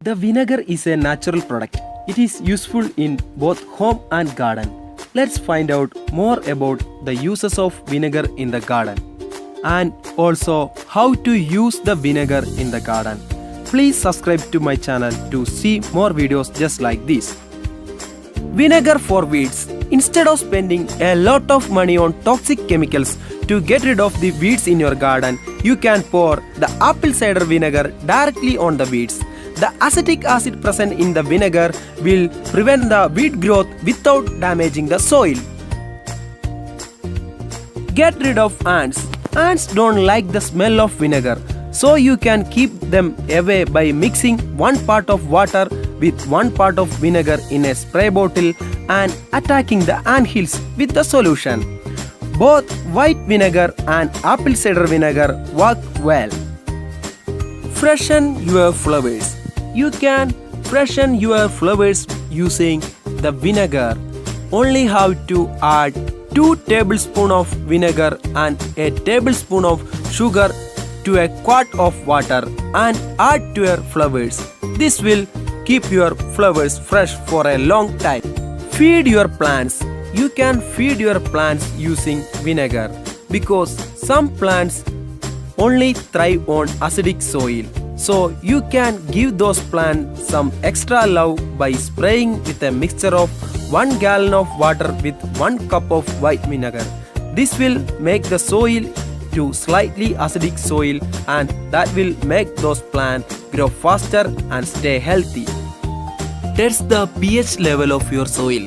The vinegar is a natural product. It is useful in both home and garden. Let's find out more about the uses of vinegar in the garden and also how to use the vinegar in the garden. Please subscribe to my channel to see more videos just like this. Vinegar for weeds. Instead of spending a lot of money on toxic chemicals to get rid of the weeds in your garden, you can pour the apple cider vinegar directly on the weeds. The acetic acid present in the vinegar will prevent the weed growth without damaging the soil. Get rid of ants. Ants don't like the smell of vinegar, so you can keep them away by mixing 1 part of water with 1 part of vinegar in a spray bottle and attacking the anthills with the solution. Both white vinegar and apple cider vinegar work well. Freshen your flowers. You can freshen your flowers using the vinegar. Only have to add 2 tablespoons of vinegar and a tablespoon of sugar to a quart of water and add to your flowers. This will keep your flowers fresh for a long time. Feed your plants. You can feed your plants using vinegar because some plants only thrive on acidic soil. So you can give those plants some extra love by spraying with a mixture of 1 gallon of water with 1 cup of white vinegar. This will make the soil to slightly acidic soil and that will make those plants grow faster and stay healthy. Test the pH level of your soil.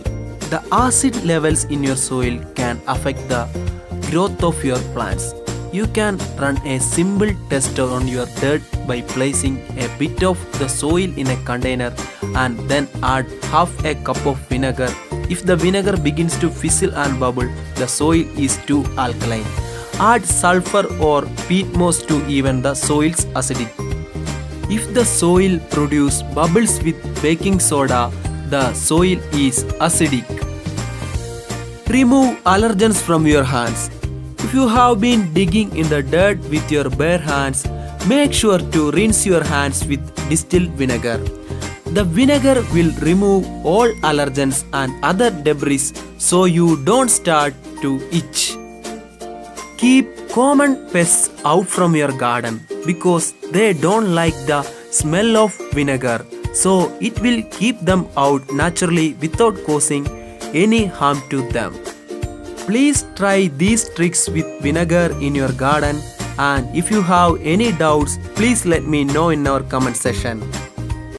The acid levels in your soil can affect the growth of your plants. You can run a simple test on your dirt by placing a bit of the soil in a container and then add half a cup of vinegar. If the vinegar begins to fizzle and bubble, the soil is too alkaline. Add sulfur or peat moss to even the soil's acidity. If the soil produces bubbles with baking soda, the soil is acidic. Remove allergens from your hands. If you have been digging in the dirt with your bare hands, make sure to rinse your hands with distilled vinegar. The vinegar will remove all allergens and other debris so you don't start to itch. Keep common pests out from your garden because they don't like the smell of vinegar, so it will keep them out naturally without causing any harm to them. Please try these tricks with vinegar in your garden, and if you have any doubts, please let me know in our comment section.